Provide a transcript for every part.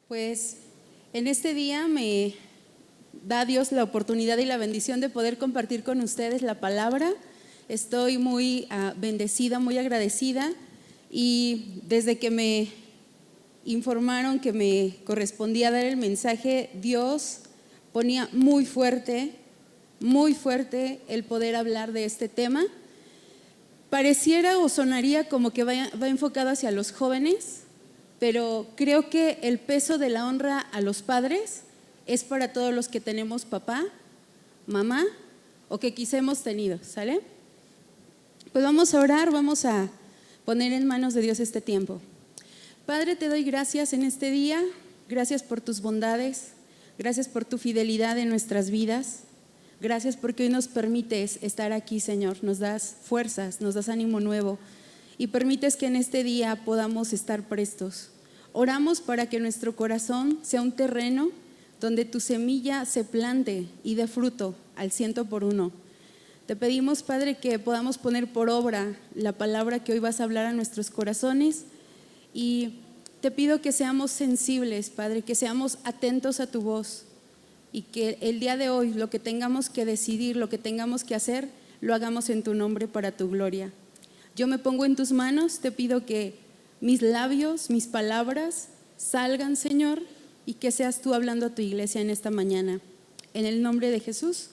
Pues en este día me da Dios la oportunidad y la bendición de poder compartir con ustedes la palabra. Estoy muy bendecida, muy agradecida, y desde que me informaron que me correspondía dar el mensaje, Dios ponía muy fuerte el poder hablar de este tema. Pareciera o sonaría como que va enfocado hacia los jóvenes, pero creo que el peso de la honra a los padres es para todos los que tenemos papá, mamá o que quizá hemos tenido, ¿sale? Pues vamos a orar, vamos a poner en manos de Dios este tiempo. Padre, te doy gracias en este día, gracias por tus bondades, gracias por tu fidelidad en nuestras vidas. Gracias porque hoy nos permites estar aquí, Señor. Nos das fuerzas, nos das ánimo nuevo y permites que en este día podamos estar prestos. Oramos para que nuestro corazón sea un terreno donde tu semilla se plante y dé fruto al 100%. Te pedimos, Padre, que podamos poner por obra la palabra que hoy vas a hablar a nuestros corazones, y te pido que seamos sensibles, Padre, que seamos atentos a tu voz, y que el día de hoy lo que tengamos que decidir, lo que tengamos que hacer, lo hagamos en tu nombre para tu gloria. Yo me pongo en tus manos, te pido que mis labios, mis palabras salgan, Señor, y que seas tú hablando a tu iglesia en esta mañana. En el nombre de Jesús,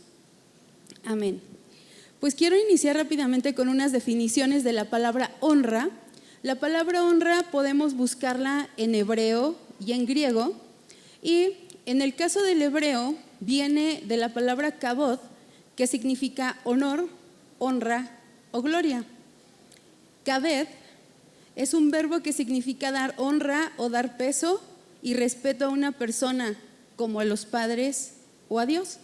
amén. Pues quiero iniciar rápidamente con unas definiciones de la palabra honra. La palabra honra podemos buscarla en hebreo y en griego, y en el caso del hebreo viene de la palabra kabod, que significa honor, honra o gloria. Kabed es un verbo que significa dar honra o dar peso y respeto a una persona, como a los padres o a Dios.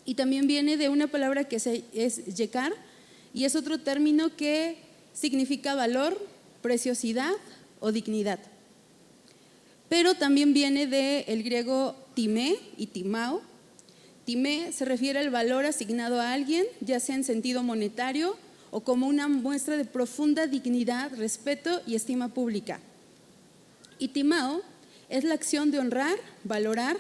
Y también viene de una palabra que es yekar, y es otro término que significa valor, preciosidad o dignidad. Pero también viene del griego timé y timao. Timé se refiere al valor asignado a alguien, ya sea en sentido monetario o como una muestra de profunda dignidad, respeto y estima pública. Y timao es la acción de honrar, valorar,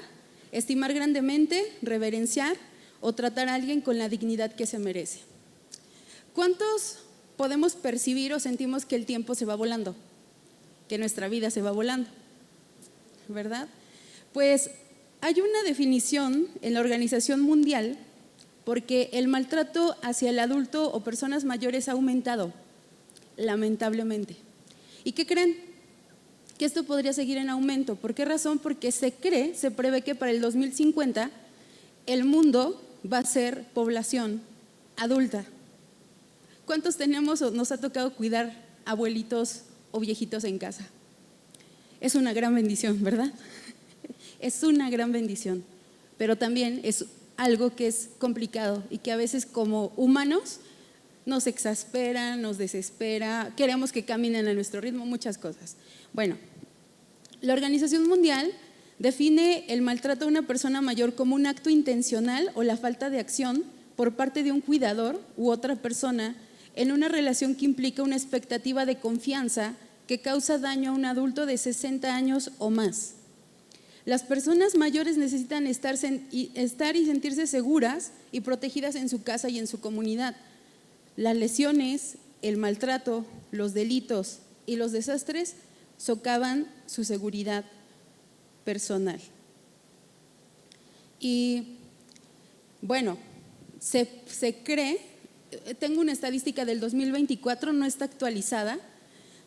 estimar grandemente, reverenciar o tratar a alguien con la dignidad que se merece. ¿Cuántos podemos percibir o sentimos que el tiempo se va volando? Que nuestra vida se va volando, ¿verdad? Pues hay una definición en la Organización Mundial, porque el maltrato hacia el adulto o personas mayores ha aumentado, lamentablemente. ¿Y qué creen? Que esto podría seguir en aumento. ¿Por qué razón? Porque se prevé que para el 2050 el mundo va a ser población adulta. ¿Cuántos tenemos o nos ha tocado cuidar abuelitos o viejitos en casa? Es una gran bendición, ¿verdad? Es una gran bendición, pero también es algo que es complicado y que a veces como humanos nos exaspera, nos desespera, queremos que caminen a nuestro ritmo, muchas cosas. Bueno, la Organización Mundial define el maltrato a una persona mayor como un acto intencional o la falta de acción por parte de un cuidador u otra persona en una relación que implica una expectativa de confianza que causa daño a un adulto de 60 años o más. Las personas mayores necesitan estar y sentirse seguras y protegidas en su casa y en su comunidad. Las lesiones, el maltrato, los delitos y los desastres socavan su seguridad personal. Y bueno, se cree, tengo una estadística del 2024, no está actualizada.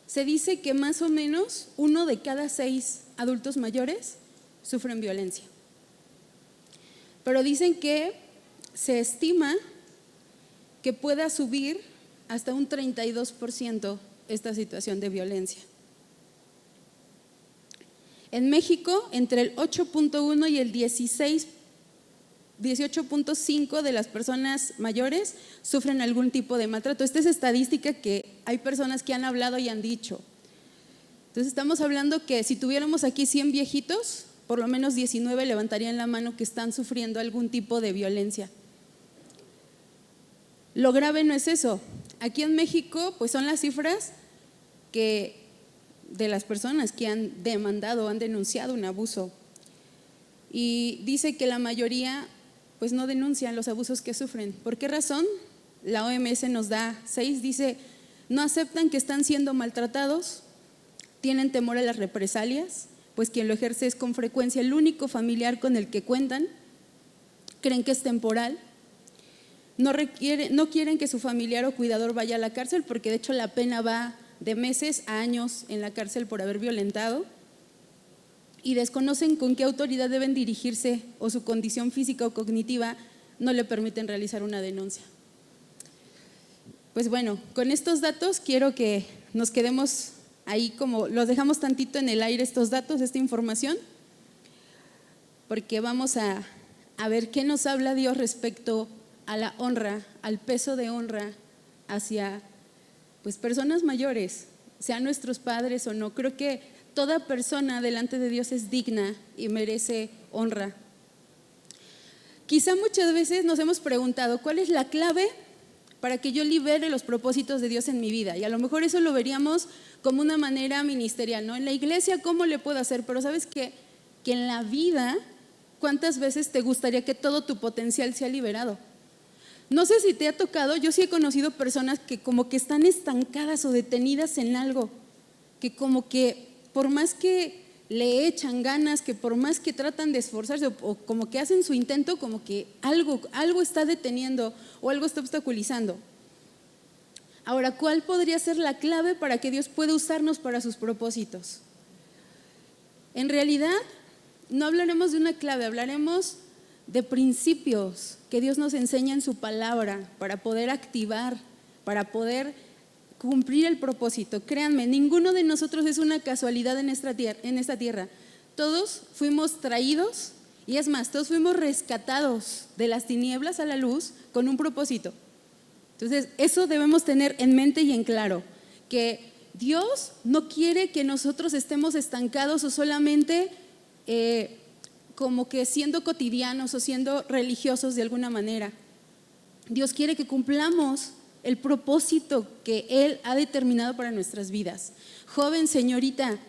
Se dice que más o menos 1 de cada 6 adultos mayores sufren violencia. Pero dicen que se estima que pueda subir hasta un 32% esta situación de violencia. En México, entre el 8.1 y el 18.5 de las personas mayores sufren algún tipo de maltrato. Esta es estadística que hay personas que han hablado y han dicho. Entonces estamos hablando que si tuviéramos aquí 100 viejitos, por lo menos 19 levantarían la mano que están sufriendo algún tipo de violencia. Lo grave no es eso. Aquí en México, pues son las cifras que de las personas que han demandado, han denunciado un abuso. Y dice que la mayoría pues no denuncian los abusos que sufren. ¿Por qué razón? La OMS nos da 6, dice, no aceptan que están siendo maltratados, tienen temor a las represalias, pues quien lo ejerce es con frecuencia el único familiar con el que cuentan, creen que es temporal, no quieren que su familiar o cuidador vaya a la cárcel, porque de hecho la pena va de meses a años en la cárcel por haber violentado, y desconocen con qué autoridad deben dirigirse o su condición física o cognitiva no le permiten realizar una denuncia. Pues bueno, con estos datos quiero que nos quedemos ahí, como los dejamos tantito en el aire estos datos, esta información, porque vamos a ver qué nos habla Dios respecto a la honra, al peso de honra hacia pues personas mayores, sean nuestros padres o no. Creo que toda persona delante de Dios es digna y merece honra. Quizá muchas veces nos hemos preguntado, ¿cuál es la clave para que yo libere los propósitos de Dios en mi vida? Y a lo mejor eso lo veríamos como una manera ministerial, ¿no? En la iglesia, ¿cómo le puedo hacer? Pero ¿sabes qué? Que en la vida, ¿cuántas veces te gustaría que todo tu potencial sea liberado? No sé si te ha tocado, yo sí he conocido personas que como que están estancadas o detenidas en algo, que como que por más que le echan ganas, que por más que tratan de esforzarse o como que hacen su intento, como que algo está deteniendo o algo está obstaculizando. Ahora, ¿cuál podría ser la clave para que Dios pueda usarnos para sus propósitos? En realidad, no hablaremos de una clave, hablaremos de principios que Dios nos enseña en su palabra para poder activar, para poder cumplir el propósito. Créanme, ninguno de nosotros es una casualidad en esta tierra. Todos fuimos traídos, y es más, todos fuimos rescatados de las tinieblas a la luz con un propósito. Entonces, eso debemos tener en mente y en claro, que Dios no quiere que nosotros estemos estancados o solamente como que siendo cotidianos o siendo religiosos de alguna manera. Dios quiere que cumplamos el propósito que Él ha determinado para nuestras vidas. Joven, señorita,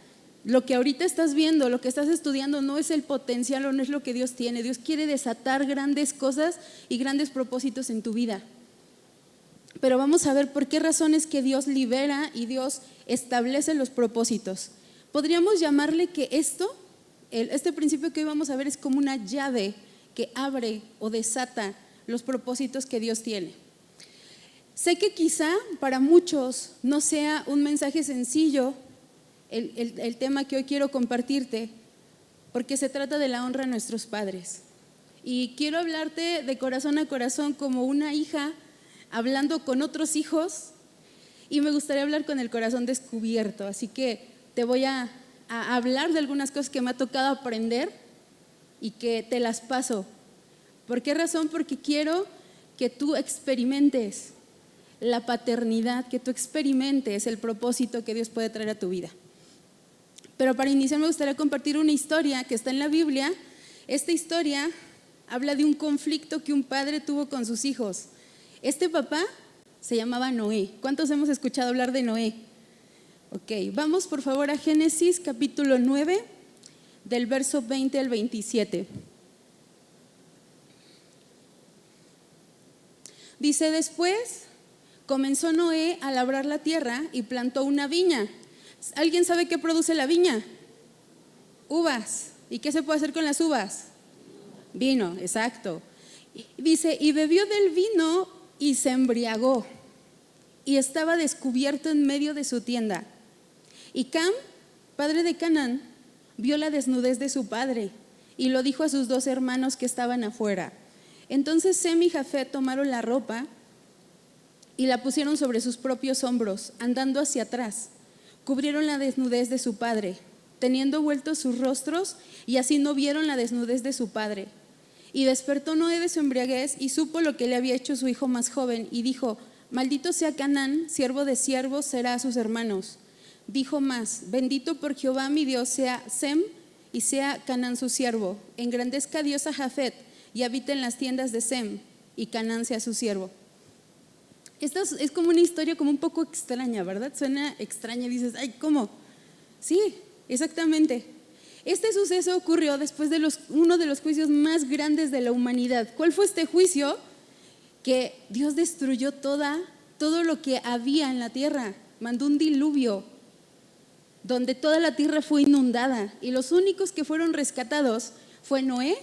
lo que ahorita estás viendo, lo que estás estudiando no es el potencial o no es lo que Dios tiene. Dios quiere desatar grandes cosas y grandes propósitos en tu vida. Pero vamos a ver por qué razones que Dios libera y Dios establece los propósitos. Podríamos llamarle que este principio que hoy vamos a ver es como una llave que abre o desata los propósitos que Dios tiene. Sé que quizá para muchos no sea un mensaje sencillo el tema que hoy quiero compartirte, porque se trata de la honra a nuestros padres. Y quiero hablarte de corazón a corazón como una hija hablando con otros hijos, y me gustaría hablar con el corazón descubierto. Así que te voy a hablar de algunas cosas que me ha tocado aprender y que te las paso. ¿Por qué razón? Porque quiero que tú experimentes la paternidad, que tú experimentes el propósito que Dios puede traer a tu vida. Pero para iniciar me gustaría compartir una historia que está en la Biblia. Esta historia habla de un conflicto que un padre tuvo con sus hijos. Este papá se llamaba Noé. ¿Cuántos hemos escuchado hablar de Noé? Ok, vamos por favor a Génesis capítulo 9, del verso 20 al 27. Dice: después comenzó Noé a labrar la tierra y plantó una viña. ¿Alguien sabe qué produce la viña? Uvas. ¿Y qué se puede hacer con las uvas? Vino, exacto. Dice: y bebió del vino y se embriagó, y estaba descubierto en medio de su tienda. Y Cam, padre de Canaán, vio la desnudez de su padre y lo dijo a sus 2 hermanos que estaban afuera. Entonces Sem y Jafet tomaron la ropa y la pusieron sobre sus propios hombros, andando hacia atrás. Cubrieron la desnudez de su padre, teniendo vueltos sus rostros, y así no vieron la desnudez de su padre. Y despertó Noé de su embriaguez y supo lo que le había hecho su hijo más joven, y dijo: maldito sea Canaán, siervo de siervos será a sus hermanos. Dijo más: bendito por Jehová mi Dios sea Sem y sea Canaán su siervo. Engrandezca Dios a Jafet y habita en las tiendas de Sem, y Canaán sea su siervo. Esta es como una historia como un poco extraña, ¿verdad? Suena extraña, dices: ay, ¿cómo? Sí, exactamente. Este suceso ocurrió después de uno de los juicios más grandes de la humanidad. ¿Cuál fue este juicio? Que Dios destruyó todo lo que había en la tierra. Mandó un diluvio donde toda la tierra fue inundada, y los únicos que fueron rescatados fue Noé,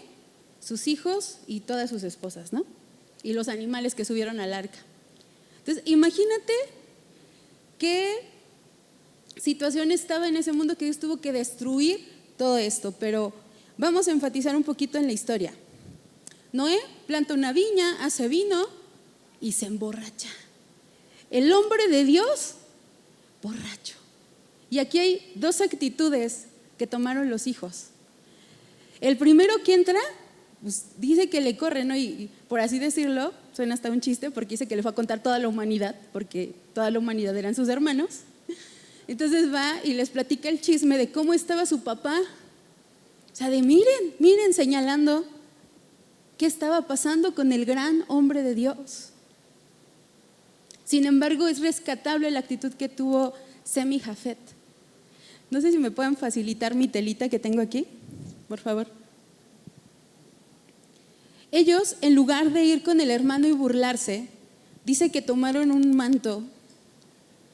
sus hijos y todas sus esposas, ¿no? Y los animales que subieron al arca. Entonces, imagínate qué situación estaba en ese mundo que Dios tuvo que destruir todo esto. Pero vamos a enfatizar un poquito en la historia. Noé planta una viña, hace vino y se emborracha. El hombre de Dios, borracho. Y aquí hay dos actitudes que tomaron los hijos. El primero que entra, pues dice que le corre, ¿no? Y por así decirlo, suena hasta un chiste, porque dice que le fue a contar toda la humanidad, porque toda la humanidad eran sus hermanos. Entonces va y les platica el chisme de cómo estaba su papá. O sea, de miren, señalando qué estaba pasando con el gran hombre de Dios. Sin embargo, es rescatable la actitud que tuvo Sem y Jafet. No sé si me pueden facilitar mi telita que tengo aquí, por favor. Ellos, en lugar de ir con el hermano y burlarse, dice que tomaron un manto,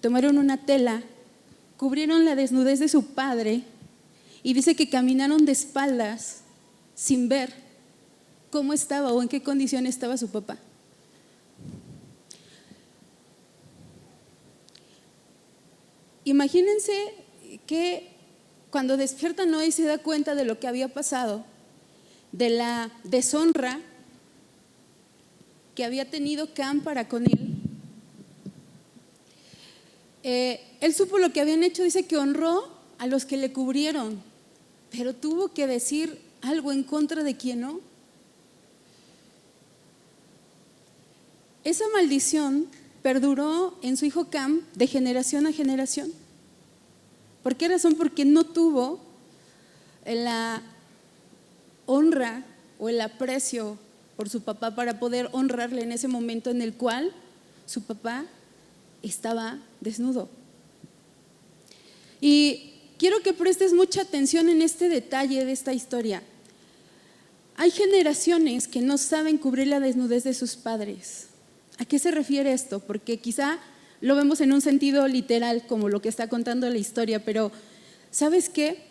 tomaron una tela, cubrieron la desnudez de su padre, y dice que caminaron de espaldas sin ver cómo estaba o en qué condición estaba su papá. Imagínense que cuando despierta Noé y se da cuenta de lo que había pasado, de la deshonra que había tenido Cam para con él, él supo lo que habían hecho. Dice que honró a los que le cubrieron, pero tuvo que decir algo en contra de quien no. Esa maldición perduró en su hijo Cam de generación a generación. ¿Por qué razón? Porque no tuvo la honra o el aprecio por su papá para poder honrarle en ese momento en el cual su papá estaba desnudo. Y quiero que prestes mucha atención en este detalle de esta historia. Hay generaciones que no saben cubrir la desnudez de sus padres. ¿A qué se refiere esto? Porque quizá lo vemos en un sentido literal, como lo que está contando la historia, pero ¿sabes qué?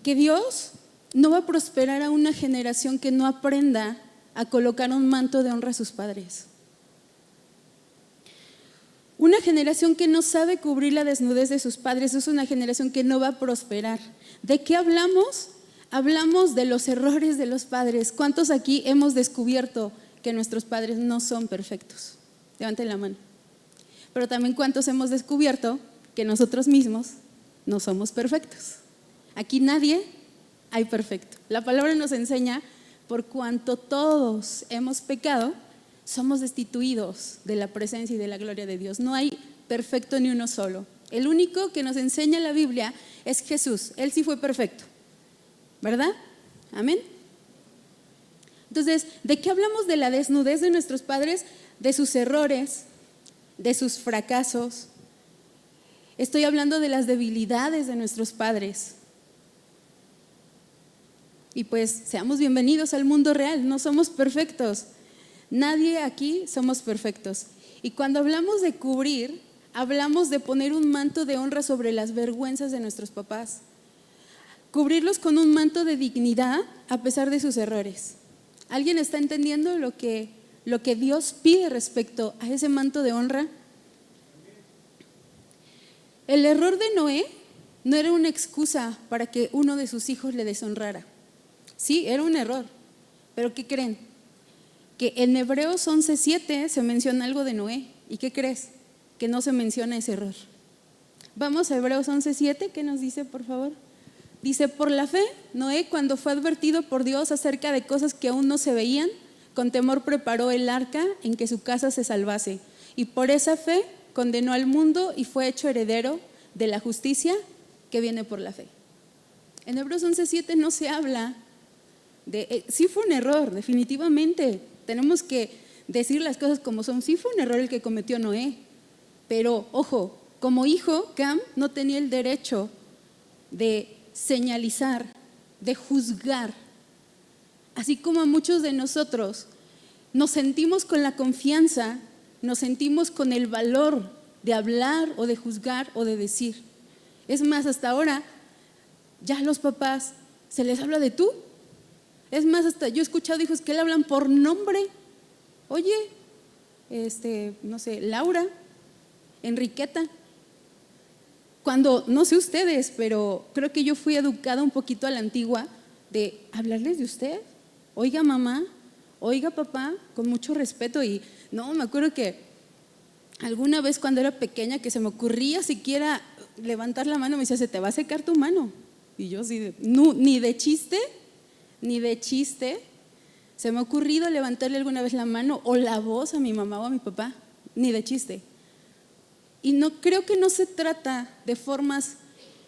Que Dios no va a prosperar a una generación que no aprenda a colocar un manto de honra a sus padres. Una generación que no sabe cubrir la desnudez de sus padres es una generación que no va a prosperar. ¿De qué hablamos? Hablamos de los errores de los padres. ¿Cuántos aquí hemos descubierto que nuestros padres no son perfectos? Levanten la mano. Pero también ¿cuántos hemos descubierto que nosotros mismos no somos perfectos? Aquí nadie hay perfecto. La palabra nos enseña: por cuanto todos hemos pecado, somos destituidos de la presencia y de la gloria de Dios. No hay perfecto ni uno solo. El único que nos enseña la Biblia es Jesús. Él sí fue perfecto, ¿verdad? Amén. Entonces, ¿de qué hablamos? De la desnudez de nuestros padres, de sus errores, de sus fracasos. Estoy hablando de las debilidades de nuestros padres. Y pues seamos bienvenidos al mundo real. No somos perfectos. Nadie aquí somos perfectos. Y cuando hablamos de cubrir, hablamos de poner un manto de honra sobre las vergüenzas de nuestros papás. Cubrirlos con un manto de dignidad a pesar de sus errores. ¿Alguien está entendiendo lo que Dios pide respecto a ese manto de honra? El error de Noé no era una excusa para que uno de sus hijos le deshonrara. Sí, era un error. Pero ¿qué creen? Que en Hebreos 11:7 se menciona algo de Noé. ¿Y qué crees? Que no se menciona ese error. Vamos a Hebreos 11:7, ¿qué nos dice, por favor? Dice: por la fe, Noé, cuando fue advertido por Dios acerca de cosas que aún no se veían, con temor preparó el arca en que su casa se salvase. Y por esa fe condenó al mundo y fue hecho heredero de la justicia que viene por la fe. En Hebreos 11:7 no se habla de… sí fue un error, definitivamente. Tenemos que decir las cosas como son. Sí fue un error el que cometió Noé. Pero, ojo, como hijo, Cam no tenía el derecho de señalizar, de juzgar. Así como a muchos de nosotros nos sentimos con la confianza, nos sentimos con el valor de hablar o de juzgar o de decir. Es más, hasta ahora ya a los papás se les habla de tú. Es más, hasta yo he escuchado hijos que le hablan por nombre. Oye, no sé, Laura, Enriqueta. Cuando, no sé ustedes, pero creo que yo fui educada un poquito a la antigua de hablarles de usted. Oiga mamá, oiga papá, con mucho respeto. Y no, me acuerdo que alguna vez cuando era pequeña que se me ocurría siquiera levantar la mano, me decía, se te va a secar tu mano. Y yo así, no, ni de chiste se me ha ocurrido levantarle alguna vez la mano o la voz a mi mamá o a mi papá, ni de chiste. Y no creo que no se trata de formas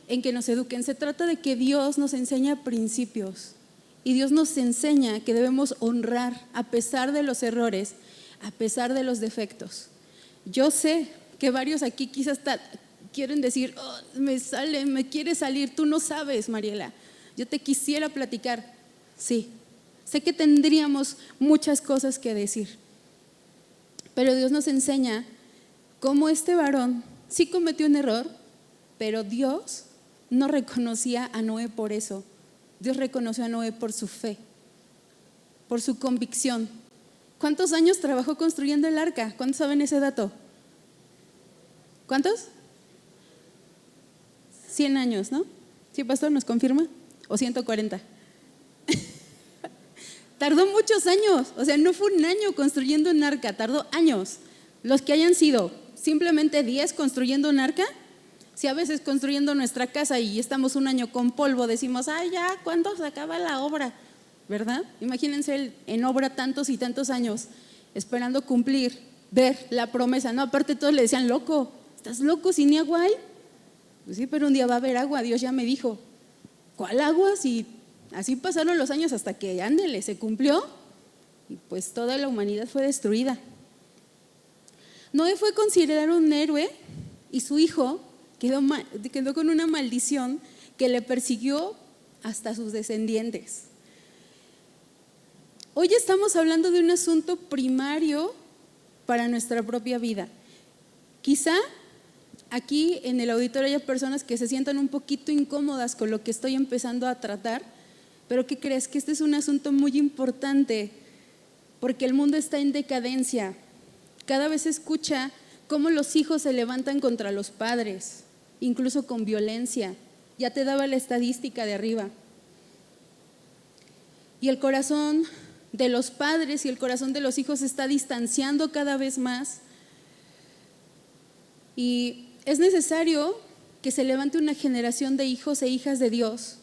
en que nos eduquen, se trata de que Dios nos enseña principios y Dios nos enseña que debemos honrar a pesar de los errores, a pesar de los defectos. Yo sé que varios aquí quizás quieren decir, oh, me quiere salir, tú no sabes, Mariela, yo te quisiera platicar. Sí, sé que tendríamos muchas cosas que decir, pero Dios nos enseña cómo este varón sí cometió un error, pero Dios no reconocía a Noé por eso. Dios reconoció a Noé por su fe, por su convicción. ¿Cuántos años trabajó construyendo el arca? ¿Cuántos saben ese dato? ¿Cuántos? 100 años, ¿no? ¿Sí, pastor? ¿Nos confirma? ¿O 140? Tardó muchos años, o sea, no fue un año construyendo un arca, tardó años. Los que hayan sido simplemente 10 construyendo un arca, si a veces construyendo nuestra casa y estamos un año con polvo, decimos, ay ya, ¿cuándo se acaba la obra? ¿Verdad? Imagínense en obra tantos y tantos años, esperando cumplir, ver la promesa. No, aparte todos le decían, loco, ¿estás loco si ni agua hay? Pues sí, pero un día va a haber agua, Dios ya me dijo. ¿Cuál agua? Si así pasaron los años hasta que, ándele, se cumplió y pues toda la humanidad fue destruida. Noé fue considerado un héroe y su hijo quedó con una maldición que le persiguió hasta sus descendientes. Hoy estamos hablando de un asunto primario para nuestra propia vida. Quizá aquí en el auditorio haya personas que se sientan un poquito incómodas con lo que estoy empezando a tratar, pero ¿qué crees? Que este es un asunto muy importante porque el mundo está en decadencia. Cada vez se escucha cómo los hijos se levantan contra los padres, incluso con violencia. Ya te daba la estadística de arriba. Y el corazón de los padres y el corazón de los hijos se está distanciando cada vez más. Y es necesario que se levante una generación de hijos e hijas de Dios,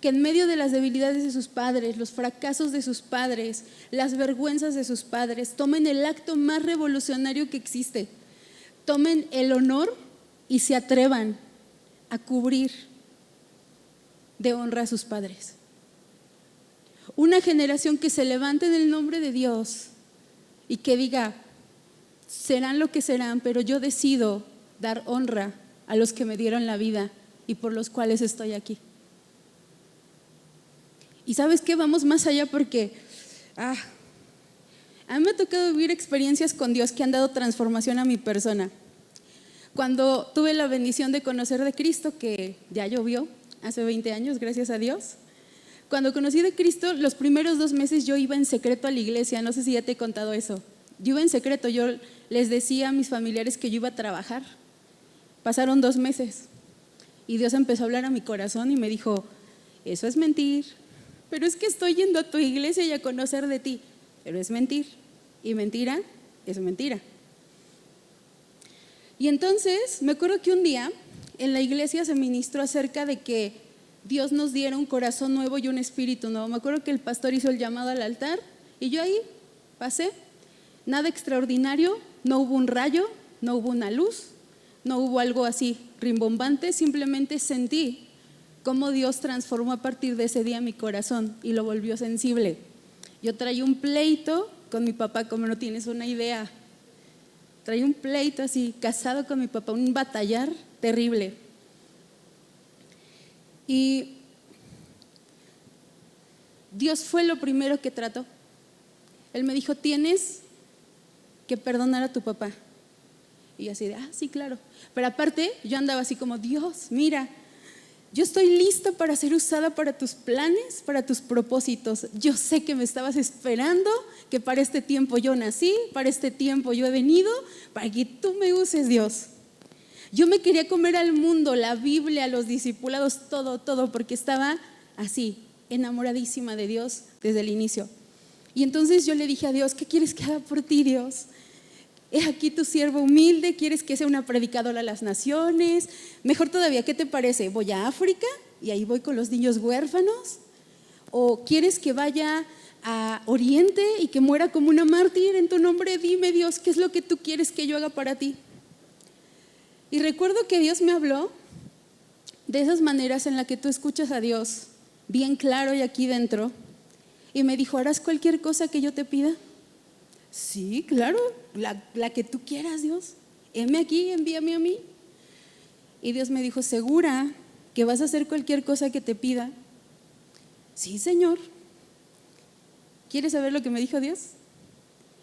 que en medio de las debilidades de sus padres, los fracasos de sus padres, las vergüenzas de sus padres, tomen el acto más revolucionario que existe, tomen el honor y se atrevan a cubrir de honra a sus padres. Una generación que se levante en el nombre de Dios y que diga, serán lo que serán, pero yo decido dar honra a los que me dieron la vida y por los cuales estoy aquí. Y ¿sabes qué? Vamos más allá porque a mí me ha tocado vivir experiencias con Dios que han dado transformación a mi persona. Cuando tuve la bendición de conocer de Cristo, que ya llovió hace 20 años, gracias a Dios. Cuando conocí de Cristo, los primeros 2 meses yo iba en secreto a la iglesia, no sé si ya te he contado eso. Yo iba en secreto, yo les decía a mis familiares que yo iba a trabajar. Pasaron 2 meses y Dios empezó a hablar a mi corazón y me dijo, eso es mentir, pero es que estoy yendo a tu iglesia y a conocer de ti, pero es mentir y mentira es mentira. Y entonces me acuerdo que un día en la iglesia se ministró acerca de que Dios nos diera un corazón nuevo y un espíritu nuevo. Me acuerdo que el pastor hizo el llamado al altar y yo ahí pasé, nada extraordinario, no hubo un rayo, no hubo una luz, no hubo algo así rimbombante, simplemente sentí cómo Dios transformó a partir de ese día mi corazón y lo volvió sensible. Yo traía un pleito con mi papá, como no tienes una idea. Traía un pleito así, casado con mi papá, un batallar terrible. Y Dios fue lo primero que trató. Él me dijo, tienes que perdonar a tu papá. Y así de, sí, claro. Pero aparte, yo andaba así como, Dios, mira, yo estoy lista para ser usada para tus planes, para tus propósitos. Yo sé que me estabas esperando, que para este tiempo yo nací, para este tiempo yo he venido, para que tú me uses, Dios. Yo me quería comer al mundo, la Biblia, los discipulados, todo, porque estaba así, enamoradísima de Dios desde el inicio. Y entonces yo le dije a Dios, ¿qué quieres que haga por ti, Dios? He aquí tu siervo humilde, ¿quieres que sea una predicadora a las naciones? Mejor todavía, ¿qué te parece? ¿Voy a África y ahí voy con los niños huérfanos? ¿O quieres que vaya a Oriente y que muera como una mártir en tu nombre? Dime, Dios, ¿qué es lo que tú quieres que yo haga para ti? Y recuerdo que Dios me habló de esas maneras en las que tú escuchas a Dios bien claro y aquí dentro, y me dijo, ¿harás cualquier cosa que yo te pida? Sí, claro, la que tú quieras, Dios. Heme aquí, envíame a mí. Y Dios me dijo, ¿segura que vas a hacer cualquier cosa que te pida? Sí, Señor. ¿Quieres saber lo que me dijo Dios?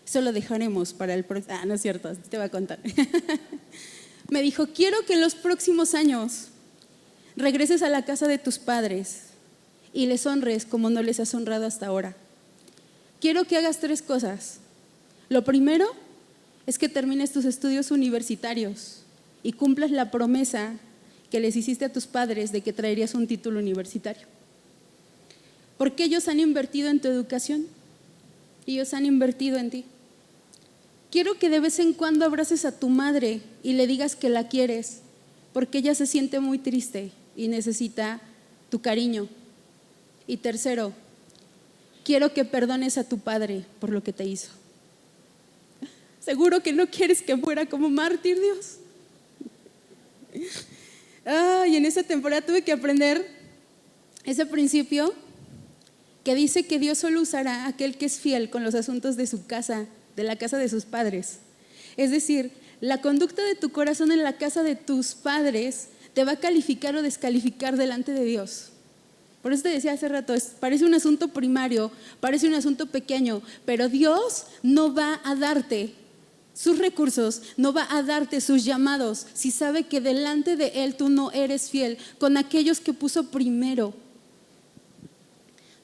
Eso lo dejaremos para el próximo. No es cierto, te voy a contar. Me dijo, quiero que en los próximos años regreses a la casa de tus padres y les honres como no les has honrado hasta ahora. Quiero que hagas 3 cosas. Lo primero es que termines tus estudios universitarios y cumplas la promesa que les hiciste a tus padres de que traerías un título universitario. Porque ellos han invertido en tu educación, ellos han invertido en ti. Quiero que de vez en cuando abraces a tu madre y le digas que la quieres, porque ella se siente muy triste y necesita tu cariño. Y tercero, quiero que perdones a tu padre por lo que te hizo. ¿Seguro que no quieres que muera como mártir, Dios? Y en esa temporada tuve que aprender ese principio que dice que Dios solo usará a aquel que es fiel con los asuntos de su casa, de la casa de sus padres. Es decir, la conducta de tu corazón en la casa de tus padres te va a calificar o descalificar delante de Dios. Por eso te decía hace rato, parece un asunto primario, parece un asunto pequeño, pero Dios no va a darte sus recursos, no va a darte sus llamados si sabe que delante de Él tú no eres fiel con aquellos que puso primero.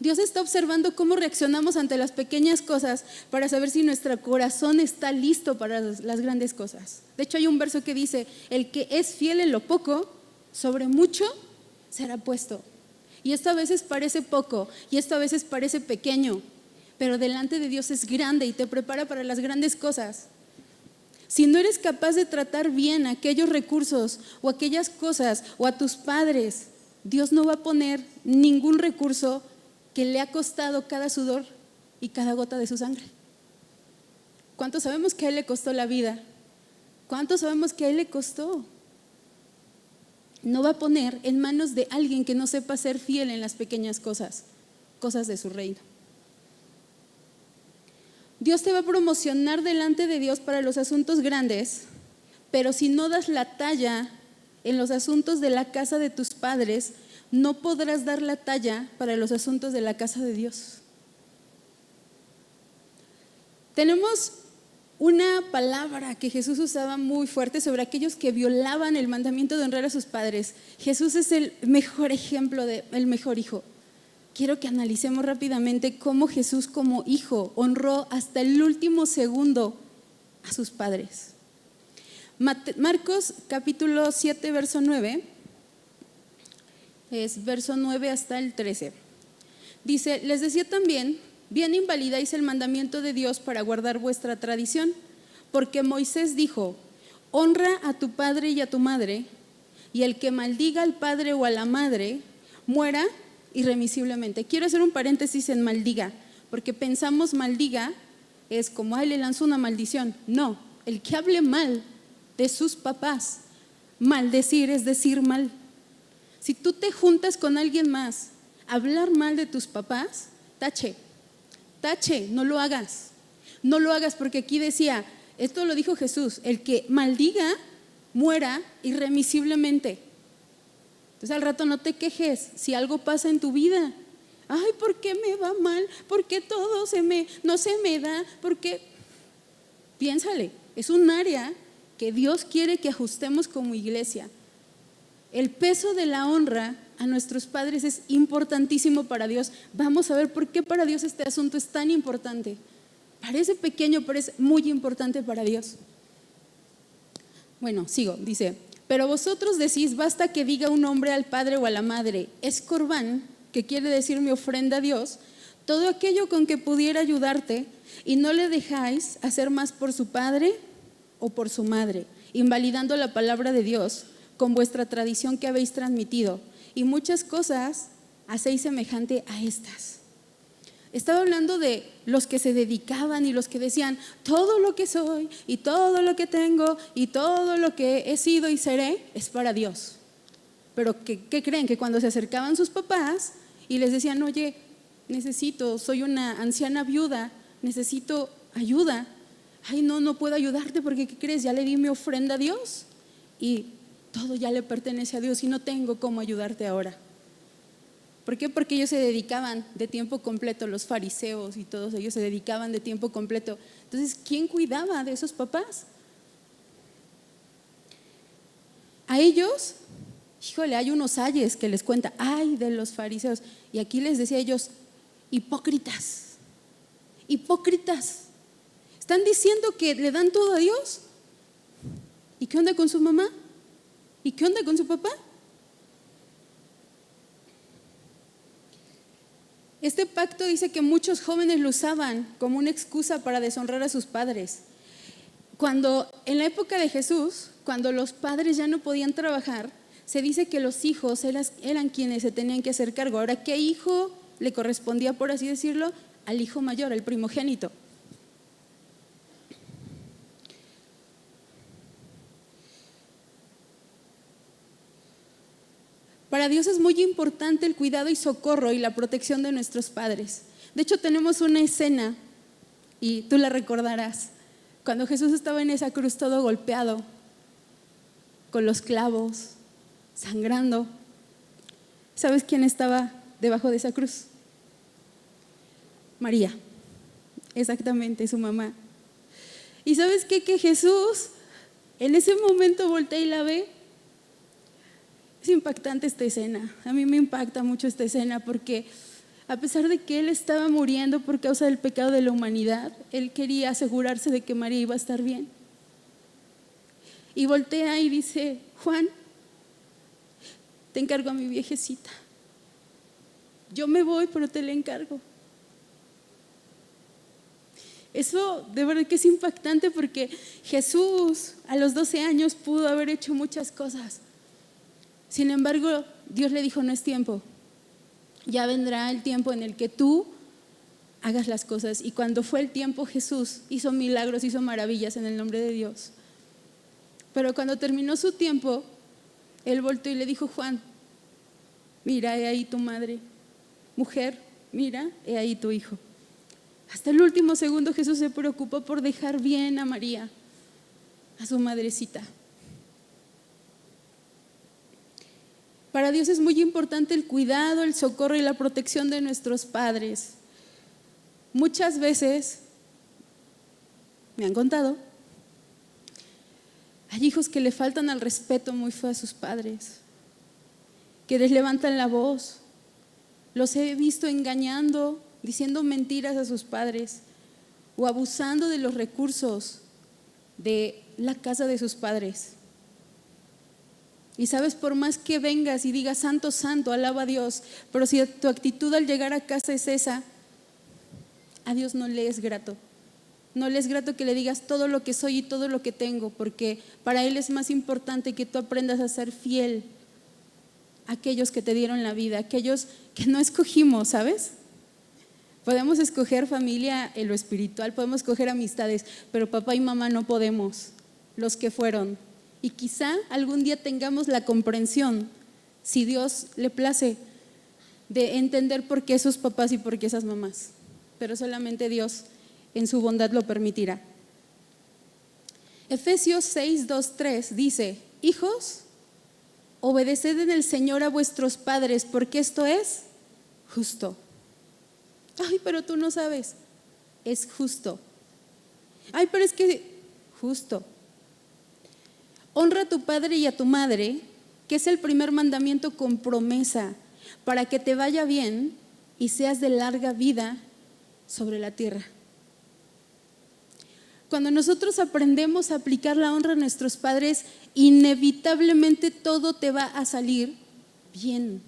Dios está observando cómo reaccionamos ante las pequeñas cosas para saber si nuestro corazón está listo para las grandes cosas. De hecho, hay un verso que dice, el que es fiel en lo poco, sobre mucho será puesto. Y esto a veces parece poco, y esto a veces parece pequeño, pero delante de Dios es grande y te prepara para las grandes cosas. Si no eres capaz de tratar bien aquellos recursos o aquellas cosas o a tus padres, Dios no va a poner ningún recurso que le ha costado cada sudor y cada gota de su sangre. ¿Cuántos sabemos que a Él le costó la vida? ¿Cuántos sabemos que a Él le costó? No va a poner en manos de alguien que no sepa ser fiel en las pequeñas cosas, cosas de su reino. Dios te va a promocionar delante de Dios para los asuntos grandes, pero si no das la talla en los asuntos de la casa de tus padres, no podrás dar la talla para los asuntos de la casa de Dios. Tenemos una palabra que Jesús usaba muy fuerte sobre aquellos que violaban el mandamiento de honrar a sus padres. Jesús es el mejor ejemplo, el mejor hijo. Quiero que analicemos rápidamente cómo Jesús como hijo honró hasta el último segundo a sus padres. Marcos capítulo 7 verso 9, es verso 9 hasta el 13. Dice, les decía también, bien invalidáis el mandamiento de Dios para guardar vuestra tradición, porque Moisés dijo, honra a tu padre y a tu madre, y el que maldiga al padre o a la madre, muera irremisiblemente. Quiero hacer un paréntesis en maldiga, porque pensamos maldiga es como, le lanzó una maldición. No, el que hable mal de sus papás, maldecir es decir mal. Si tú te juntas con alguien más, hablar mal de tus papás, tache, no lo hagas. No lo hagas porque aquí decía, esto lo dijo Jesús, el que maldiga, muera irremisiblemente. Entonces al rato no te quejes si algo pasa en tu vida. Ay, ¿por qué me va mal? ¿Por qué todo no se me da? ¿Por qué? Piénsale, es un área que Dios quiere que ajustemos como iglesia. El peso de la honra a nuestros padres es importantísimo para Dios. Vamos a ver por qué para Dios este asunto es tan importante. Parece pequeño, pero es muy importante para Dios. Bueno, sigo, dice: pero vosotros decís, basta que diga un hombre al padre o a la madre, es corbán, que quiere decir mi ofrenda a Dios, todo aquello con que pudiera ayudarte, y no le dejáis hacer más por su padre o por su madre, invalidando la palabra de Dios con vuestra tradición que habéis transmitido, y muchas cosas hacéis semejante a estas. Estaba hablando de los que se dedicaban y los que decían, todo lo que soy y todo lo que tengo y todo lo que he sido y seré es para Dios. Pero ¿qué creen? Que cuando se acercaban sus papás y les decían, oye, soy una anciana viuda, necesito ayuda. Ay, no puedo ayudarte porque ¿qué crees? Ya le di mi ofrenda a Dios y todo ya le pertenece a Dios y no tengo cómo ayudarte ahora. ¿Por qué? Porque ellos se dedicaban de tiempo completo, los fariseos y todos ellos se dedicaban de tiempo completo. Entonces, ¿quién cuidaba de esos papás? A ellos, híjole, hay unos ayes que les cuenta, ay de los fariseos. Y aquí les decía a ellos, hipócritas. Están diciendo que le dan todo a Dios. ¿Y qué onda con su mamá? ¿Y qué onda con su papá? Este pacto dice que muchos jóvenes lo usaban como una excusa para deshonrar a sus padres. Cuando en la época de Jesús, cuando los padres ya no podían trabajar, se dice que los hijos eran quienes se tenían que hacer cargo. Ahora, ¿qué hijo le correspondía, por así decirlo? Al hijo mayor, al primogénito. Para Dios es muy importante el cuidado y socorro y la protección de nuestros padres. De hecho, tenemos una escena, y tú la recordarás, cuando Jesús estaba en esa cruz todo golpeado, con los clavos, sangrando. ¿Sabes quién estaba debajo de esa cruz? María, exactamente, su mamá. ¿Y sabes qué? Que Jesús en ese momento voltea y la ve. Es impactante esta escena, a mí me impacta mucho esta escena porque a pesar de que Él estaba muriendo por causa del pecado de la humanidad, Él quería asegurarse de que María iba a estar bien. Y voltea y dice, Juan, te encargo a mi viejecita. Yo me voy, pero te la encargo. Eso de verdad que es impactante porque Jesús a los 12 años pudo haber hecho muchas cosas. Sin embargo, Dios le dijo, no es tiempo. Ya vendrá el tiempo en el que tú hagas las cosas. Y cuando fue el tiempo, Jesús hizo milagros, hizo maravillas en el nombre de Dios. Pero cuando terminó su tiempo, Él volteó y le dijo, Juan, mira, he ahí tu madre. Mujer, mira, he ahí tu hijo. Hasta el último segundo Jesús se preocupó por dejar bien a María, a su madrecita. Para Dios es muy importante el cuidado, el socorro y la protección de nuestros padres. Muchas veces, me han contado, hay hijos que le faltan al respeto muy feo a sus padres, que les levantan la voz. Los he visto engañando, diciendo mentiras a sus padres o abusando de los recursos de la casa de sus padres. Y sabes, por más que vengas y digas santo, santo, alaba a Dios, pero si tu actitud al llegar a casa es esa, a Dios no le es grato. No le es grato que le digas todo lo que soy y todo lo que tengo, porque para Él es más importante que tú aprendas a ser fiel a aquellos que te dieron la vida, aquellos que no escogimos, ¿sabes? Podemos escoger familia en lo espiritual, podemos escoger amistades, pero papá y mamá no podemos, los que fueron. Y quizá algún día tengamos la comprensión, si Dios le place, de entender por qué esos papás y por qué esas mamás. Pero solamente Dios en su bondad lo permitirá. Efesios 6:2-3 dice, hijos, obedeced en el Señor a vuestros padres, porque esto es justo. Ay, pero tú no sabes. Es justo. Ay, pero es que justo. Honra a tu padre y a tu madre, que es el primer mandamiento con promesa, para que te vaya bien y seas de larga vida sobre la tierra. Cuando nosotros aprendemos a aplicar la honra a nuestros padres, inevitablemente todo te va a salir bien.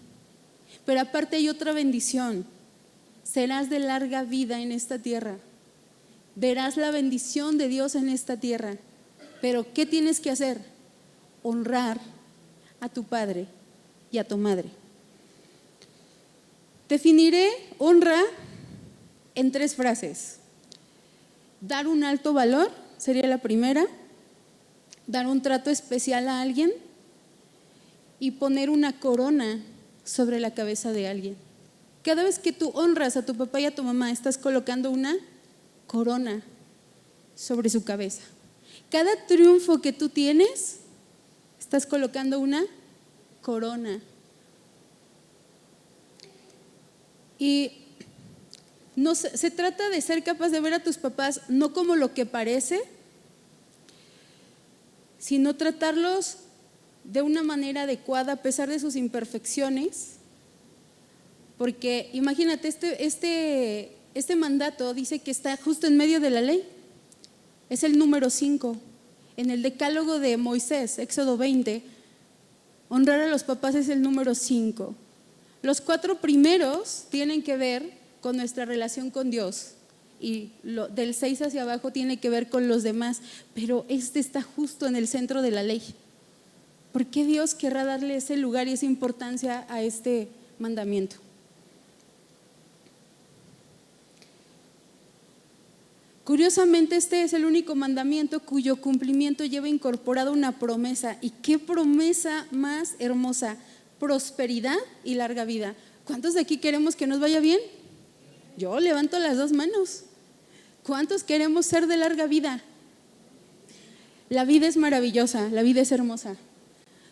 Pero aparte hay otra bendición: serás de larga vida en esta tierra. Verás la bendición de Dios en esta tierra. Pero ¿qué tienes que hacer? Honrar a tu padre y a tu madre. Definiré honra en 3 frases. Dar un alto valor sería la primera, dar un trato especial a alguien y poner una corona sobre la cabeza de alguien. Cada vez que tú honras a tu papá y a tu mamá, estás colocando una corona sobre su cabeza. Cada triunfo que tú tienes, estás colocando una corona. Y no se trata de ser capaz de ver a tus papás no como lo que parece, sino tratarlos de una manera adecuada a pesar de sus imperfecciones. Porque imagínate, este mandato dice que está justo en medio de la ley. Es el número 5. En el decálogo de Moisés, Éxodo 20, honrar a los papás es el número 5. Los 4 primeros tienen que ver con nuestra relación con Dios, y del 6 hacia abajo tiene que ver con los demás, pero este está justo en el centro de la ley. ¿Por qué Dios querrá darle ese lugar y esa importancia a este mandamiento? Curiosamente, este es el único mandamiento cuyo cumplimiento lleva incorporado una promesa. ¿Y qué promesa más hermosa? Prosperidad y larga vida. ¿Cuántos de aquí queremos que nos vaya bien? Yo levanto las 2 manos. ¿Cuántos queremos ser de larga vida? La vida es maravillosa, la vida es hermosa.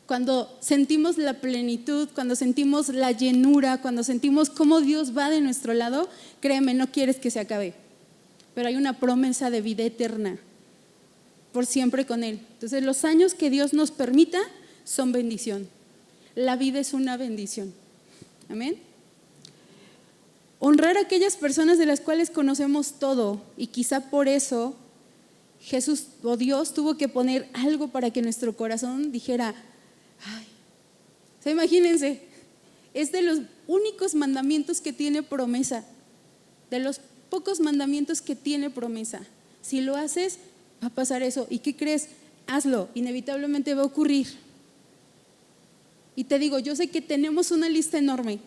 Cuando sentimos la plenitud, cuando sentimos la llenura, cuando sentimos cómo Dios va de nuestro lado, créeme, no quieres que se acabe. Pero hay una promesa de vida eterna, por siempre con Él. Entonces los años que Dios nos permita son bendición. La vida es una bendición. Amén. Honrar a aquellas personas de las cuales conocemos todo, y quizá por eso Jesús o Dios tuvo que poner algo para que nuestro corazón dijera, ay, o sea, imagínense, es de los únicos mandamientos que tiene promesa, de los pocos mandamientos que tiene promesa. Si lo haces, va a pasar eso. ¿Y qué crees? Hazlo, inevitablemente va a ocurrir. Y te digo, yo sé que tenemos una lista enorme.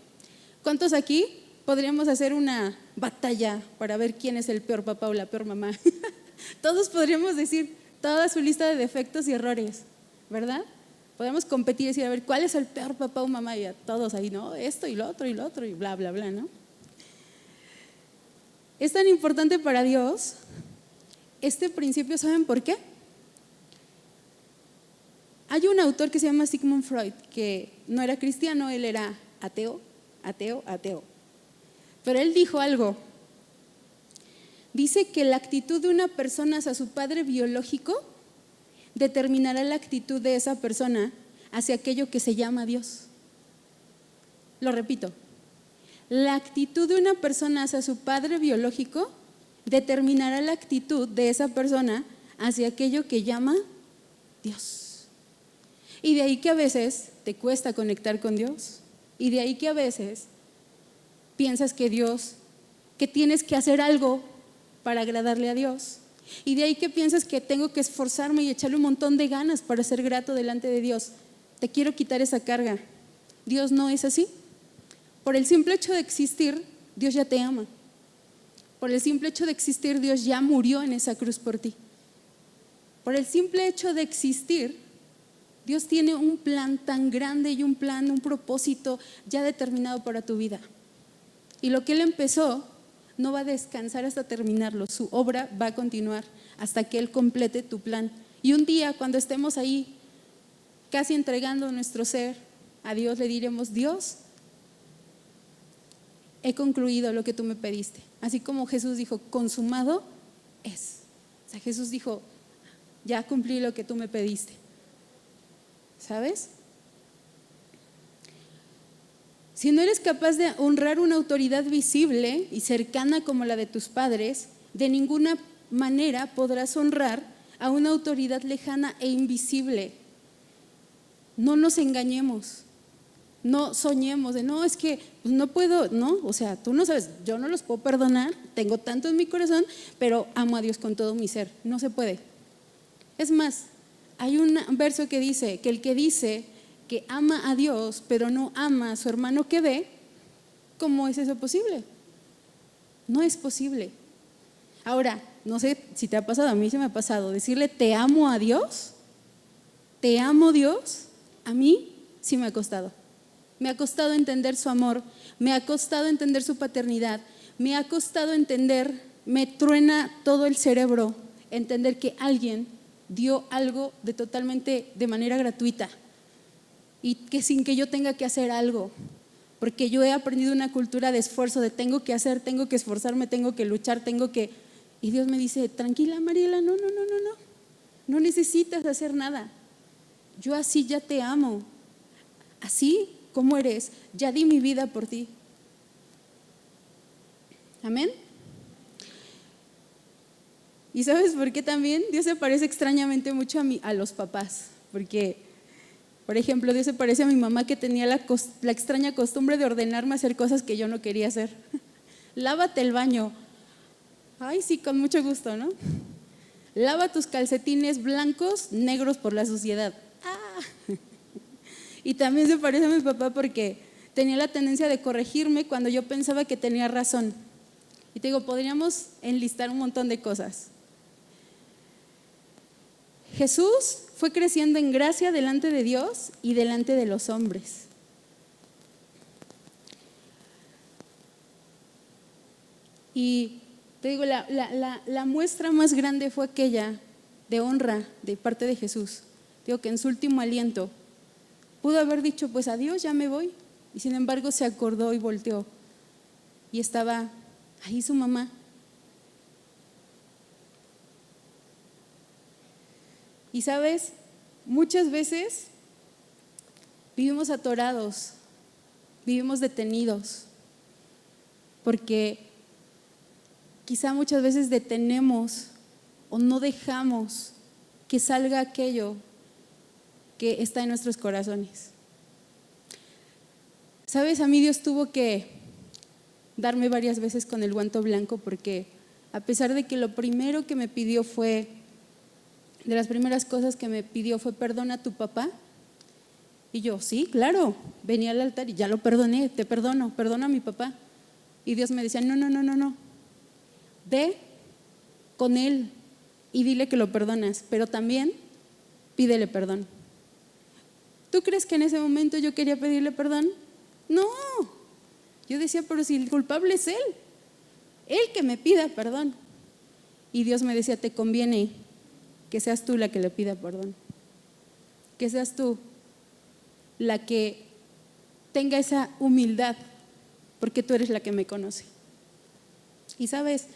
¿Cuántos aquí podríamos hacer una batalla para ver quién es el peor papá o la peor mamá? Todos podríamos decir toda su lista de defectos y errores, ¿verdad? Podemos competir y decir, a ver, ¿cuál es el peor papá o mamá? Y a todos ahí, ¿no? Esto y lo otro y bla, bla, bla, ¿no? Es tan importante para Dios este principio, ¿saben por qué? Hay un autor que se llama Sigmund Freud, que no era cristiano, él era ateo. Pero él dijo algo. Dice que la actitud de una persona hacia su padre biológico determinará la actitud de esa persona hacia aquello que se llama Dios. Lo repito. La actitud de una persona hacia su padre biológico determinará la actitud de esa persona hacia aquello que llama Dios. Y de ahí que a veces te cuesta conectar con Dios. Y de ahí que a veces piensas que tienes que hacer algo para agradarle a Dios. Y de ahí que piensas que tengo que esforzarme y echarle un montón de ganas para ser grato delante de Dios. Te quiero quitar esa carga. Dios no es así. Por el simple hecho de existir, Dios ya te ama. Por el simple hecho de existir, Dios ya murió en esa cruz por ti. Por el simple hecho de existir, Dios tiene un plan tan grande y un propósito ya determinado para tu vida. Y lo que Él empezó no va a descansar hasta terminarlo. Su obra va a continuar hasta que Él complete tu plan. Y un día, cuando estemos ahí casi entregando nuestro ser a Dios le diremos: Dios, he concluido lo que tú me pediste. Así como Jesús dijo: consumado es. O sea, Jesús dijo: ya cumplí lo que tú me pediste. ¿Sabes? Si no eres capaz de honrar una autoridad visible y cercana como la de tus padres, de ninguna manera podrás honrar a una autoridad lejana e invisible. No nos engañemos, no soñemos de no, es que pues no puedo, no, o sea, tú no sabes, yo no los puedo perdonar, tengo tanto en mi corazón, pero amo a Dios con todo mi ser. No se puede. Es más, hay un verso que dice que el que dice que ama a Dios pero no ama a su hermano que ve, ¿cómo es eso posible? No es posible. Ahora, no sé si te ha pasado, a mí se me ha pasado decirle te amo a Dios, te amo Dios, a mí sí me ha costado. Me ha costado entender su amor, me ha costado entender su paternidad, me ha costado entender, me truena todo el cerebro entender que alguien dio algo de manera gratuita y que sin que yo tenga que hacer algo, porque yo he aprendido una cultura de esfuerzo, de tengo que hacer, tengo que esforzarme, tengo que luchar, y Dios me dice: tranquila Mariela, no necesitas hacer nada, yo así ya te amo, así como eres, ya di mi vida por ti. Amén. ¿Y sabes por qué también? Dios se parece extrañamente mucho a los papás, porque por ejemplo, Dios se parece a mi mamá, que tenía la extraña costumbre de ordenarme hacer cosas que yo no quería hacer. Lávate el baño. Ay, sí, con mucho gusto, ¿no? Lava tus calcetines blancos, negros por la suciedad. Ah. Y también se parece a mi papá porque tenía la tendencia de corregirme cuando yo pensaba que tenía razón. Y te digo, podríamos enlistar un montón de cosas. Jesús fue creciendo en gracia delante de Dios y delante de los hombres. Y te digo, la muestra más grande fue aquella de honra de parte de Jesús. Digo que en su último aliento pudo haber dicho: pues adiós, ya me voy. Y sin embargo se acordó y volteó. Y estaba ahí su mamá. Y sabes, muchas veces vivimos atorados, vivimos detenidos, porque quizá muchas veces detenemos o no dejamos que salga aquello que está en nuestros corazones. Sabes, a mí Dios tuvo que darme varias veces con el guante blanco, porque a pesar de que lo primero que me pidió de las primeras cosas que me pidió fue: perdona a tu papá. Y yo, sí, claro, venía al altar y ya lo perdoné, te perdono, perdona a mi papá. Y Dios me decía: no, ve con él y dile que lo perdonas, pero también pídele perdón. ¿Tú crees que en ese momento yo quería pedirle perdón? No, yo decía: pero si el culpable es él que me pida perdón. Y Dios me decía: te conviene que seas tú la que le pida perdón, que seas tú la que tenga esa humildad, porque tú eres la que me conoce. Y sabes,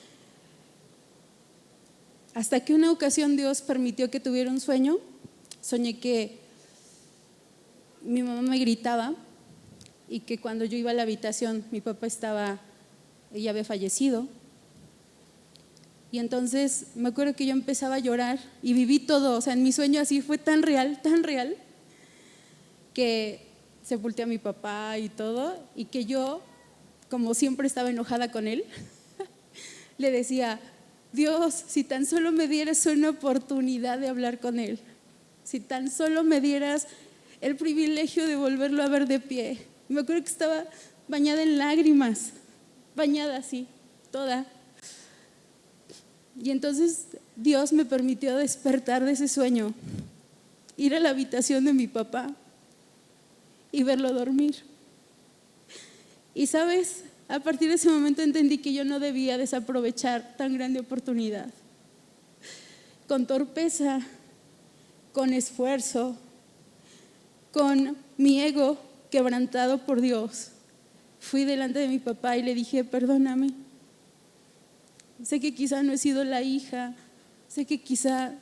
hasta que una ocasión Dios permitió que tuviera un sueño. Soñé que mi mamá me gritaba y que cuando yo iba a la habitación mi papá ella había fallecido. Y entonces me acuerdo que yo empezaba a llorar y viví todo, o sea, en mi sueño así fue tan real, que sepulté a mi papá y todo, y que yo, como siempre estaba enojada con él, le decía: Dios, si tan solo me dieras una oportunidad de hablar con él, si tan solo me dieras el privilegio de volverlo a ver de pie. Me acuerdo que estaba bañada en lágrimas, bañada así, toda. Y entonces Dios me permitió despertar de ese sueño, ir a la habitación de mi papá y verlo dormir. Y sabes, a partir de ese momento entendí que yo no debía desaprovechar tan grande oportunidad. Con torpeza, con esfuerzo, con mi ego, quebrantado por Dios, fui delante de mi papá y le dije: perdóname, sé que quizá no he sido la hija, sé que quizá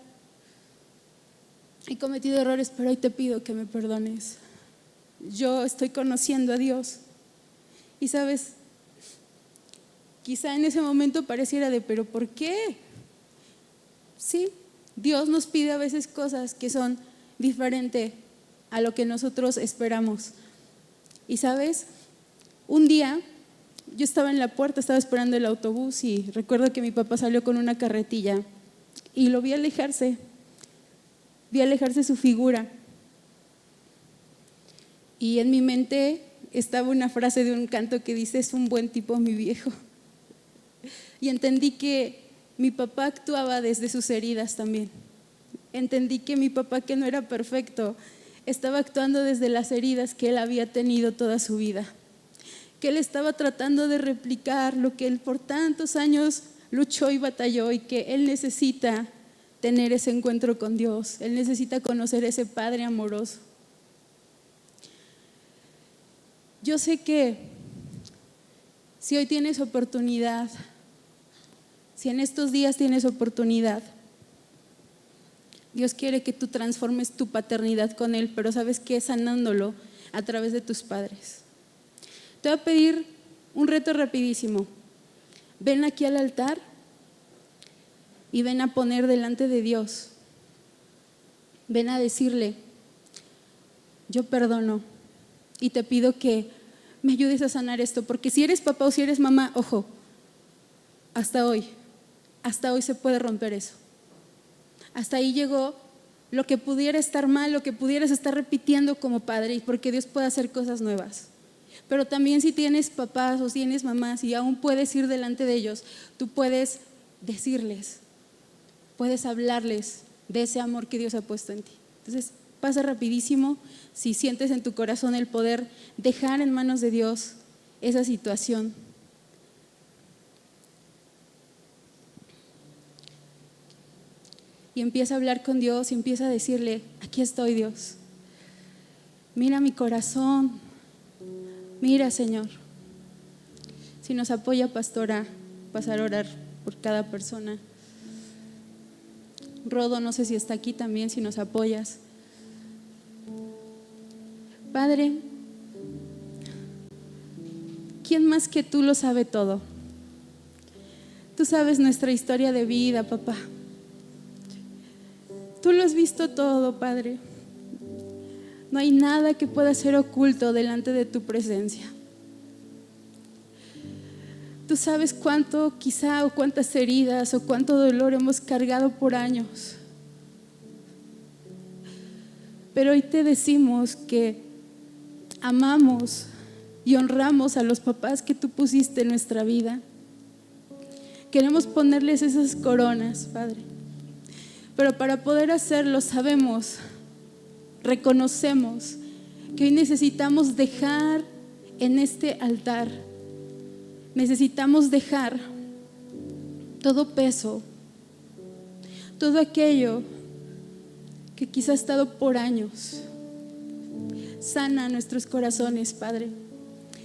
he cometido errores, pero hoy te pido que me perdones. Yo estoy conociendo a Dios. Y sabes, quizá en ese momento pareciera pero ¿por qué? Sí, Dios nos pide a veces cosas que son diferentes a lo que nosotros esperamos. Y sabes, un día yo estaba en la puerta, estaba esperando el autobús y recuerdo que mi papá salió con una carretilla y lo vi alejarse su figura. Y en mi mente estaba una frase de un canto que dice: es un buen tipo mi viejo. Y entendí que mi papá actuaba desde sus heridas también. Entendí que mi papá, que no era perfecto, estaba actuando desde las heridas que él había tenido toda su vida. Que él estaba tratando de replicar lo que él por tantos años luchó y batalló, y que él necesita tener ese encuentro con Dios. Él necesita conocer a ese Padre amoroso. Yo sé que si hoy tienes oportunidad, si en estos días tienes oportunidad, Dios quiere que tú transformes tu paternidad con Él, pero ¿sabes qué? Sanándolo a través de tus padres. Te voy a pedir un reto rapidísimo. Ven aquí al altar y ven a poner delante de Dios. Ven a decirle: yo perdono y te pido que me ayudes a sanar esto, porque si eres papá o si eres mamá, ojo, hasta hoy se puede romper eso. Hasta ahí llegó lo que pudiera estar mal, lo que pudieras estar repitiendo como padre, y porque Dios puede hacer cosas nuevas. Pero también si tienes papás o tienes mamás y aún puedes ir delante de ellos, tú puedes decirles, puedes hablarles de ese amor que Dios ha puesto en ti. Entonces pasa rapidísimo si sientes en tu corazón el poder dejar en manos de Dios esa situación. Y empieza a hablar con Dios y empieza a decirle: aquí estoy, Dios. Mira mi corazón. Mira, Señor. Si nos apoya, pastora, pasar a orar por cada persona. Rodo, no sé si está aquí también, si nos apoyas. Padre, ¿quién más que tú lo sabe todo? Tú sabes nuestra historia de vida, papá. Tú lo has visto todo, Padre. No hay nada que pueda ser oculto delante de tu presencia. Tú sabes cuánto quizá, o cuántas heridas, o cuánto dolor hemos cargado por años. Pero hoy te decimos que amamos y honramos a los papás que tú pusiste en nuestra vida. Queremos ponerles esas coronas, Padre. Pero para poder hacerlo sabemos, reconocemos que hoy necesitamos dejar en este altar, necesitamos dejar todo peso, todo aquello que quizá ha estado por años. Sana nuestros corazones, Padre.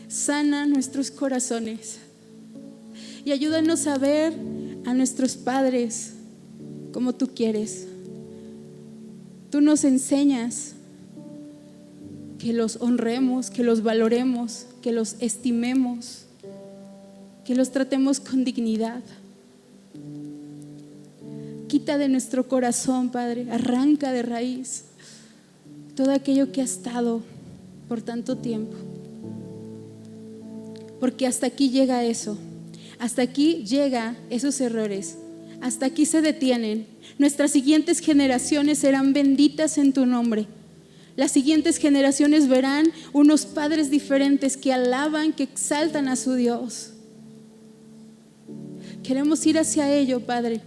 Sana nuestros corazones. Y ayúdanos a ver a nuestros padres como tú quieres. Tú nos enseñas que los honremos, que los valoremos, que los estimemos, que los tratemos con dignidad. Quita de nuestro corazón, Padre, arranca de raíz todo aquello que ha estado por tanto tiempo. Porque hasta aquí llega eso, hasta aquí llega esos errores. Hasta aquí se detienen. Nuestras siguientes generaciones serán benditas en tu nombre. Las siguientes generaciones verán unos padres diferentes que alaban, que exaltan a su Dios. Queremos ir hacia ello, Padre,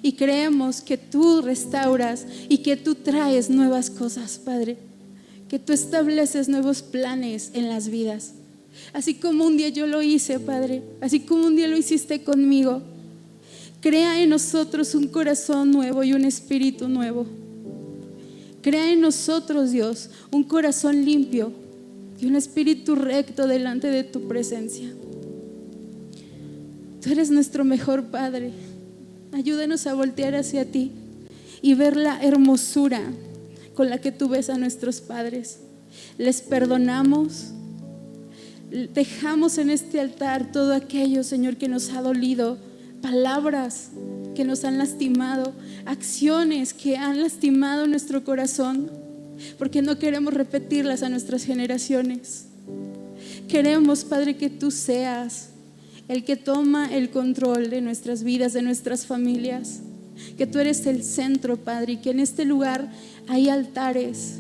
y creemos que tú restauras y que tú traes nuevas cosas, Padre, que tú estableces nuevos planes en las vidas. Así como un día yo lo hice, Padre, así como un día lo hiciste conmigo. Crea en nosotros un corazón nuevo y un espíritu nuevo. Crea en nosotros, Dios, un corazón limpio, y un espíritu recto delante de tu presencia. Tú eres nuestro mejor Padre. Ayúdanos a voltear hacia ti y ver la hermosura con la que tú ves a nuestros padres. Les perdonamos. Dejamos en este altar todo aquello, Señor, que nos ha dolido, palabras que nos han lastimado, acciones que han lastimado nuestro corazón, porque no queremos repetirlas a nuestras generaciones. Queremos, Padre, que tú seas el que toma el control de nuestras vidas, de nuestras familias, que tú eres el centro, Padre, y que en este lugar hay altares,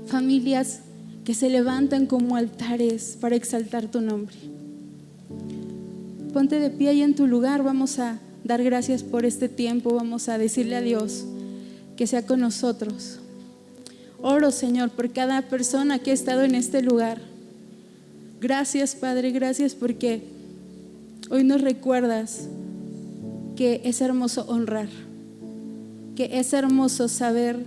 familias que se levantan como altares para exaltar tu nombre. Ponte de pie ahí en tu lugar. Vamos a dar gracias por este tiempo. Vamos a decirle a Dios que sea con nosotros. Oro, Señor, por cada persona que ha estado en este lugar. Gracias, Padre, gracias porque hoy nos recuerdas que es hermoso honrar, que es hermoso saber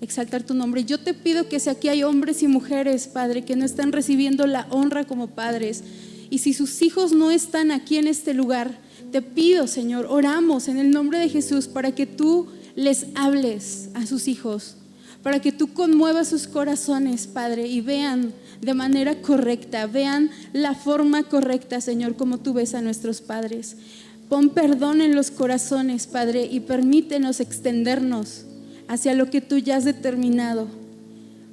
exaltar tu nombre. Yo te pido que si aquí hay hombres y mujeres, Padre, que no están recibiendo la honra como padres, y si sus hijos no están aquí en este lugar, te pido, Señor, oramos en el nombre de Jesús para que tú les hables a sus hijos, para que tú conmuevas sus corazones, Padre, y vean de manera correcta, vean la forma correcta, Señor, como tú ves a nuestros padres. Pon perdón en los corazones, Padre, y permítenos extendernos hacia lo que tú ya has determinado,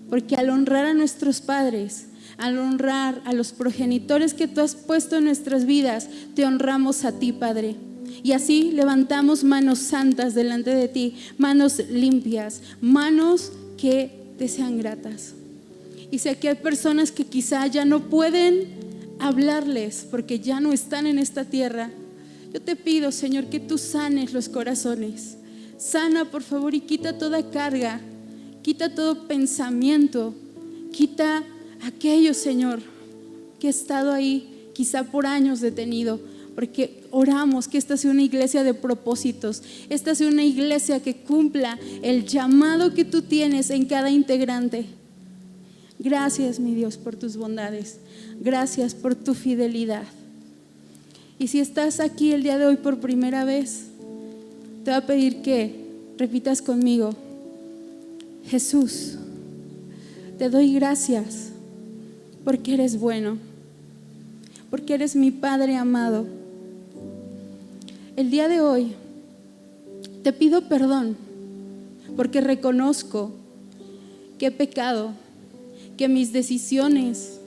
porque al honrar a nuestros padres, al honrar a los progenitores que tú has puesto en nuestras vidas, te honramos a ti, Padre. Y así levantamos manos santas delante de ti, manos limpias, manos que te sean gratas. Y sé que hay personas que quizá ya no pueden hablarles porque ya no están en esta tierra. Yo te pido, Señor, que tú sanes los corazones. Sana, por favor, y quita toda carga, quita todo pensamiento, quita aquello, Señor, que ha estado ahí quizá por años detenido, porque oramos que esta sea una iglesia de propósitos, esta sea una iglesia que cumpla el llamado que tú tienes en cada integrante. Gracias, mi Dios, por tus bondades, gracias por tu fidelidad. Y si estás aquí el día de hoy por primera vez, te voy a pedir que repitas conmigo: Jesús, te doy gracias porque eres bueno, porque eres mi Padre amado. El día de hoy te pido perdón porque reconozco que he pecado, que mis decisiones,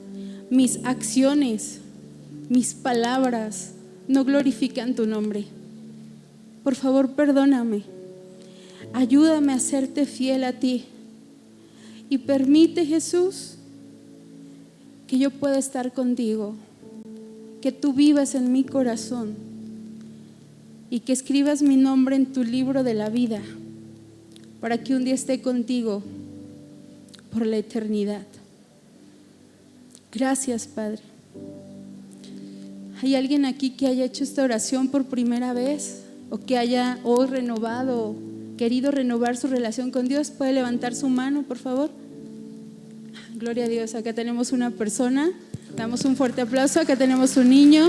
mis acciones, mis palabras no glorifican tu nombre. Por favor, perdóname, ayúdame a serte fiel a ti y permite, Jesús, que yo pueda estar contigo, que tú vivas en mi corazón y que escribas mi nombre en tu libro de la vida para que un día esté contigo por la eternidad. Gracias, Padre. ¿Hay alguien aquí que haya hecho esta oración por primera vez o que haya hoy renovado, querido renovar su relación con Dios? ¿Puede levantar su mano, por favor? Gloria a Dios. Acá tenemos una persona, damos un fuerte aplauso. Acá tenemos un niño,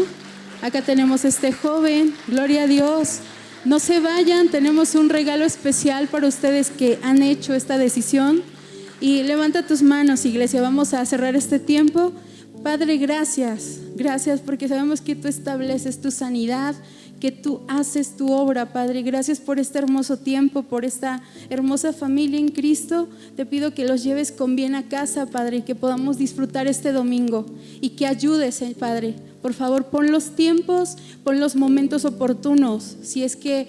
acá tenemos este joven. Gloria a Dios. No se vayan, tenemos un regalo especial para ustedes que han hecho esta decisión. Y levanta tus manos, iglesia, vamos a cerrar este tiempo. Padre, gracias, gracias porque sabemos que tú estableces tu sanidad, que tú haces tu obra, Padre. Gracias por este hermoso tiempo, por esta hermosa familia en Cristo. Te pido que los lleves con bien a casa, Padre, y que podamos disfrutar este domingo y que ayudes, Padre. Por favor, pon los tiempos, pon los momentos oportunos, si es que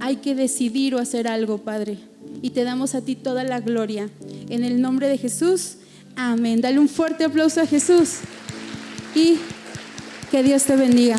hay que decidir o hacer algo, Padre. Y te damos a ti toda la gloria. En el nombre de Jesús, amén. Dale un fuerte aplauso a Jesús y que Dios te bendiga.